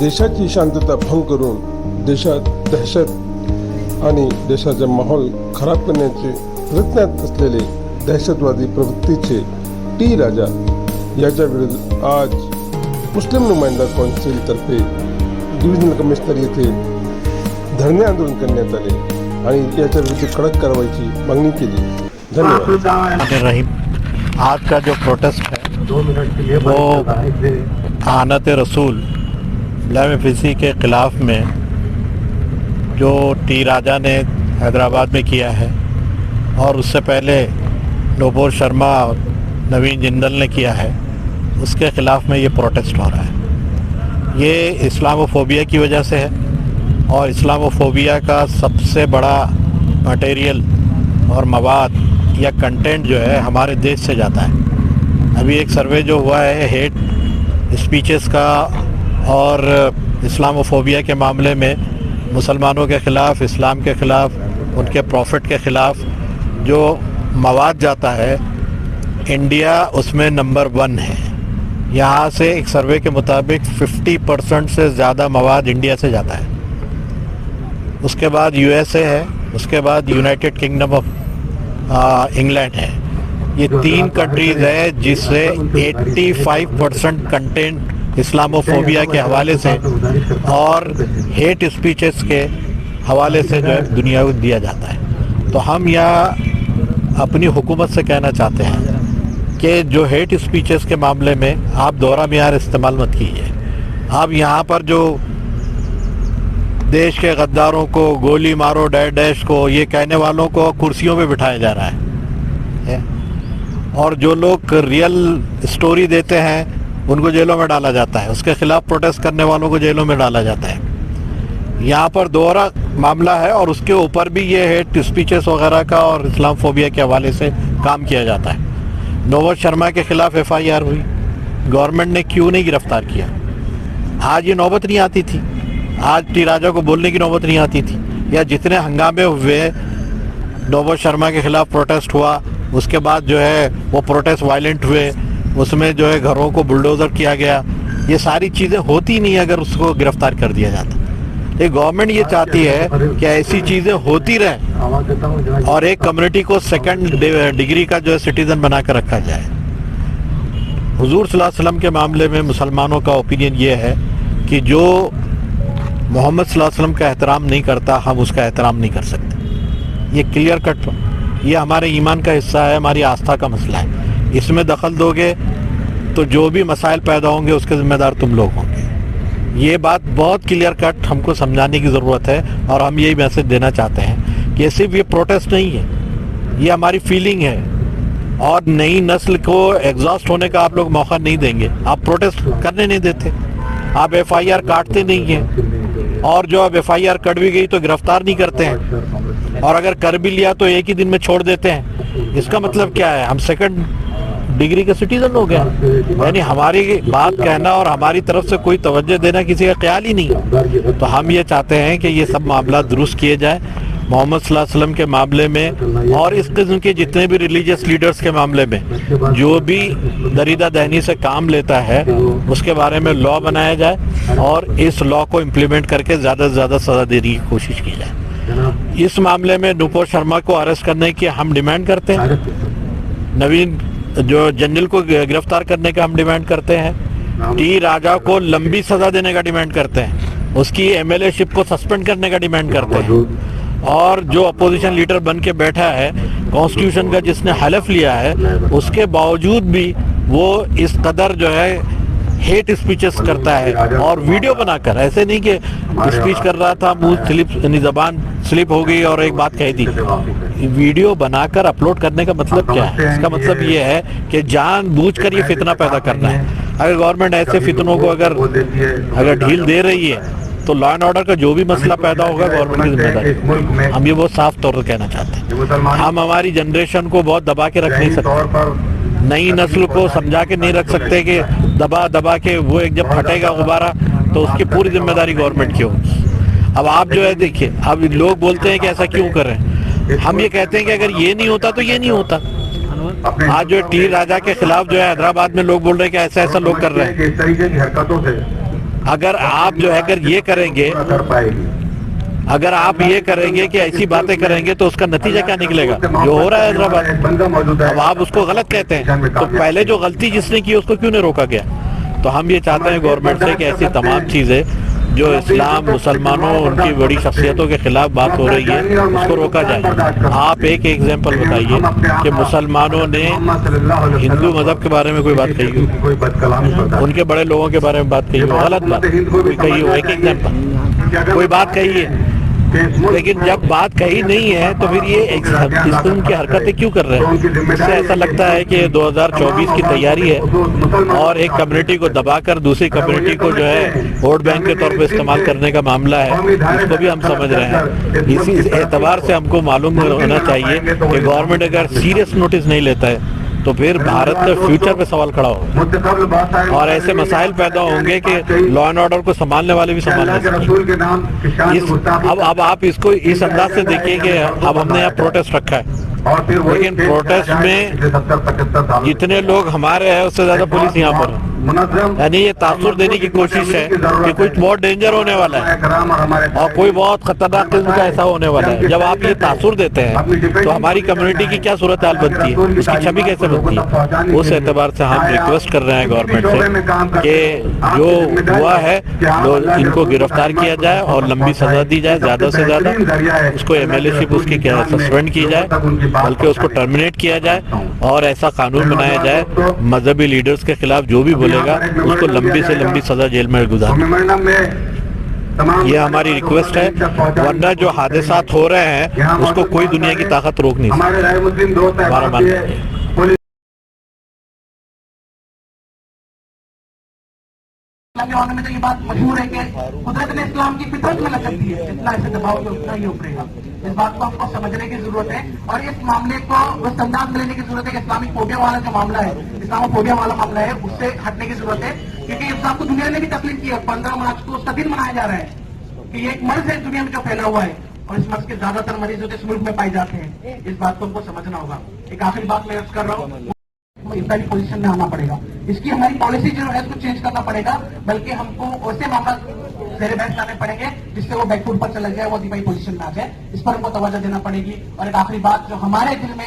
देशाची शांतता भंग करून देशात दहशत आणि देशाचा माहोल खराब करण्याचे प्रयत्नात असलेले दहशतवादी प्रवृत्तीचे टी राजा याच्या विरुद्ध आज मुस्लिम नुमाइंदा कौन्सिलतर्फे डिव्हिजनल कमिशनर येथे धरणे आंदोलन करण्यात आले आणि याच्या विरुद्ध कडक कारवाईची मागणी केली। धन्यवाद। रहीम, आज का जो प्रोटेस्ट है वो आनत रसूल ब्लैमेफिसी के ख़िलाफ़ में जो टी राजा ने हैदराबाद में किया है और उससे पहले नूपुर शर्मा और नवीन जिंदल ने किया है, उसके ख़िलाफ़ में ये प्रोटेस्ट हो रहा है। ये इस्लामोफोबिया की वजह से है और इस्लामोफोबिया का सबसे बड़ा मटेरियल और मवाद या कंटेंट जो है हमारे देश से जाता है। अभी एक सर्वे जो हुआ है हेट स्पीचेस का और इस्लामोफोबिया के मामले में मुसलमानों के ख़िलाफ़, इस्लाम के ख़िलाफ़, उनके प्रॉफिट के ख़िलाफ़ जो मवाद जाता है, इंडिया उसमें नंबर 1 है। यहाँ से एक सर्वे के मुताबिक 50% से ज़्यादा मवाद इंडिया से जाता है। उसके बाद यूएसए है, उसके बाद यूनाइटेड किंगडम ऑफ इंग्लैंड है। ये 3 कंट्रीज़ है जिससे 85% कंटेंट इस्लामोफोबिया के हवाले से और हेट स्पीचेस के हवाले से जो है दुनिया को दिया जाता है। तो हम यहाँ अपनी हुकूमत से कहना चाहते हैं कि जो हेट स्पीचेस के मामले में आप दोहरा मियार इस्तेमाल मत कीजिए। आप यहाँ पर जो देश के गद्दारों को गोली मारो डैश डैश को ये कहने वालों को कुर्सियों पे बिठाया जा रहा है और जो लोग रियल स्टोरी देते हैं उनको जेलों में डाला जाता है, उसके खिलाफ प्रोटेस्ट करने वालों को जेलों में डाला जाता है। यहाँ पर दोहरा मामला है और उसके ऊपर भी ये हेट स्पीचेस वगैरह का और इस्लामोफोबिया के हवाले से काम किया जाता है। नूपुर शर्मा के खिलाफ FIR हुई, गवर्नमेंट ने क्यों नहीं गिरफ्तार किया? आज ये नौबत नहीं आती थी, आज टी राजा को बोलने की नौबत नहीं आती थी। या जितने हंगामे हुए, नूपुर शर्मा के खिलाफ प्रोटेस्ट हुआ, उसके बाद जो है वो प्रोटेस्ट वायलेंट हुए, उसमें जो है घरों को बुलडोज़र किया गया। ये सारी चीज़ें होती नहीं अगर उसको गिरफ्तार कर दिया जाता। ये गवर्नमेंट ये चाहती है कि ऐसी चीज़ें होती रहें और एक कम्युनिटी को सेकंड डिग्री का जो है सिटीज़न बना कर रखा जाए। हुजूर सल्लल्लाहु अलैहि वसल्लम के मामले में मुसलमानों का ओपिनियन ये है कि जो मोहम्मद सल्लल्लाहु अलैहि वसल्लम का एहतराम नहीं करता, हम उसका एहतराम नहीं कर सकते। ये क्लियर कट, ये हमारे ईमान का हिस्सा है, हमारी आस्था का मसला है। इसमें दखल दोगे तो जो भी मसाइल पैदा होंगे उसके ज़िम्मेदार तुम लोग होंगे। ये बात बहुत क्लियर कट हमको समझाने की ज़रूरत है और हम यही मैसेज देना चाहते हैं कि सिर्फ ये प्रोटेस्ट नहीं है, ये हमारी फीलिंग है और नई नस्ल को एग्जॉस्ट होने का आप लोग मौका नहीं देंगे। आप प्रोटेस्ट करने नहीं देते, आप FIR काटते नहीं हैं और जो अब FIR कट भी गई तो गिरफ्तार नहीं करते हैं और अगर कर भी लिया तो एक ही दिन में छोड़ देते हैं। इसका मतलब क्या है? हम सेकंड डिग्री के सिटीजन हो गया, यानी हमारी बात कहना और हमारी तरफ से कोई तवज्जो देना किसी का ख्याल ही नहीं। तो हम ये चाहते हैं कि ये सब मामला दुरुस्त किए जाए। मोहम्मद सल्लल्लाहु अलैहि वसल्लम के मामले में और इस किस्म के जितने भी रिलीजियस लीडर्स के मामले में जो भी दरीदा दहनी से काम लेता है उसके बारे में लॉ बनाया जाए और इस लॉ को इम्प्लीमेंट करके ज़्यादा से ज़्यादा सज़ा देने की कोशिश की जाए। इस मामले में नूपुर शर्मा को अरेस्ट करने की हम डिमांड करते हैं, नवीन जो जनरल को गिरफ्तार करने का हम डिमांड करते हैं, टी राजा को लंबी सज़ा देने का डिमांड करते हैं, उसकी MLA शिप को सस्पेंड करने का डिमांड करते हैं और जो अपोजिशन लीडर बन के बैठा है, कॉन्स्टिट्यूशन का जिसने हलफ लिया है, उसके बावजूद भी वो इस कदर जो है हेट स्पीचेस करता है और वीडियो बनाकर, ऐसे नहीं कि स्पीच कर रहा था मुंह स्लिप ज़बान स्लिप हो गई और एक बात कह दी, वीडियो बनाकर अपलोड करने का मतलब क्या है? इसका मतलब ये है कि जानबूझकर ये फितना पैदा करना है। अगर गवर्नमेंट ऐसे फितनों को अगर ढील दे रही है तो लॉ एंड ऑर्डर का जो भी मसला पैदा होगा गवर्नमेंट की जिम्मेदारी। हम ये बहुत साफ तौर पर कहना चाहते हैं। हम हमारी जनरेशन को बहुत दबा के रख नहीं सकते, नई नस्ल को समझा के नहीं रख सकते कि दबा दबा के वो एक जब फटेगा गुब्बारा तो उसकी पूरी जिम्मेदारी गवर्नमेंट की होगी। अब आप जो है देखिए, अब लोग बोलते हैं कि ऐसा क्यों कर रहे हैं, हम ये कहते हैं कि अगर ये नहीं होता तो ये नहीं होता। आज जो टी राजा के खिलाफ जो है हैदराबाद में लोग बोल रहे हैं कि ऐसा ऐसा लोग कर रहे हैं। इस तरीके की हरकतों से اگر آپ جو ہے اگر یہ کریں گے، اگر آپ یہ کریں گے کہ ایسی باتیں کریں گے تو اس کا نتیجہ کیا نکلے گا؟ جو ہو رہا ہے حیدرآباد، اب آپ اس کو غلط کہتے ہیں تو پہلے جو غلطی جس نے کی اس کو کیوں نہیں روکا گیا؟ تو ہم یہ چاہتے ہیں گورنمنٹ سے کہ ایسی تمام چیزیں جو اسلام، مسلمانوں، ان کی بڑی شخصیتوں کے خلاف بات ہو رہی ہے اس کو روکا جائے۔ آپ ایک ایگزامپل بتائیے کہ مسلمانوں نے ہندو مذہب کے بارے میں کوئی بات کہی ہو، ان کے بڑے لوگوں کے بارے میں بات کہی ہو، غلط بات کوئی کہی ہو، ایک ایگزامپل کوئی بات کہی ہے، لیکن جب بات کہی نہیں ہے تو پھر یہ اس قسم کی حرکتیں کیوں کر رہے ہیں؟ اس سے ایسا لگتا ہے کہ 2024 کی تیاری ہے اور ایک کمیونٹی کو دبا کر دوسری کمیونٹی کو جو ہے ووٹ بینک کے طور پہ استعمال کرنے کا معاملہ ہے، اس کو بھی ہم سمجھ رہے ہیں۔ اسی اعتبار سے ہم کو معلوم ہونا چاہیے کہ گورنمنٹ اگر سیریس نوٹس نہیں لیتا ہے تو پھر بھارت کے فیوچر پہ سوال کھڑا ہوگا اور ایسے مسائل پیدا ہوں گے کہ لا اینڈ آرڈر کو سنبھالنے والے بھی سنبھال نہیں سکیں۔ اب آپ اس کو اس انداز سے دیکھیے کہ اب ہم نے یہاں پروٹیسٹ رکھا ہے، لیکن پروٹیسٹ میں جتنے لوگ ہمارے ہیں اس سے زیادہ پولیس یہاں پر ہے، یعنی یہ تاثر دینے کی کوشش ہے کہ کچھ بہت ڈینجر ہونے والا ہے اور کوئی بہت خطرناک قسم کا ایسا ہونے والا ہے۔ جب آپ یہ تاثر دیتے ہیں تو ہماری کمیونٹی کی کیا صورتحال بنتی ہے، اس کی چھبی کیسے بنتی ہے؟ اس اعتبار سے ہم ریکویسٹ کر رہے ہیں گورنمنٹ سے کہ جو ہوا ہے ان کو گرفتار کیا جائے اور لمبی سزا دی جائے، زیادہ سے زیادہ اس کو ایم ایل اے شپ اس کی سسپینڈ کی جائے، بلکہ اس کو ٹرمینیٹ کیا جائے اور ایسا قانون بنایا جائے مذہبی لیڈرز کے خلاف جو بھی بولے گا اس کو لمبی سے لمبی سزا جیل میں گزارے۔ یہ ہماری ریکویسٹ ہے، ورنہ جو حادثات ہو رہے ہیں اس کو کوئی دنیا کی طاقت روک نہیں سکتی، ہمارا ماننا ہے۔ میں تو یہ بات مشہور ہے کہ قدرت نے اسلام کی فطرت میں لگن دی ہے، جتنا اسے دباؤ گے اتنا ہی ابھرے گا۔ اس بات کو ہم کو سمجھنے کی ضرورت ہے اور اس معاملے کو اس انداز میں لینے کی ضرورت ہے کہ اسلامی فوبیا والا جو معاملہ ہے، اسلام فوبیا والا معاملہ ہے، اس سے ہٹنے کی ضرورت ہے، کیونکہ اسلام کو دنیا نے بھی تسلیم کیا۔ 15 مارچ کو اس کا دن منایا جا رہا ہے کہ یہ ایک مرض ہے دنیا میں جو پھیلا ہوا ہے اور اس مرض کے زیادہ تر مریض ہوتے اس ملک میں پائے جاتے ہیں۔ اس بات کو ہم کو سمجھنا ہوگا۔ ایک آخری بات میں عرض کر رہا ہوں، اتنی پوزیشن میں آنا پڑے گا، اس کی ہماری پالیسی جو ہے اس کو چینج کرنا پڑے گا، بلکہ ہم کو ایسے معاملات زیر بحث لانے پڑیں گے جس سے وہ بیک فوٹ پر چلا جائے، وہ دفاعی پوزیشن میں آ جائے۔ اس پر ہم کو توجہ دینا پڑے گی۔ اور ایک آخری بات جو ہمارے دل میں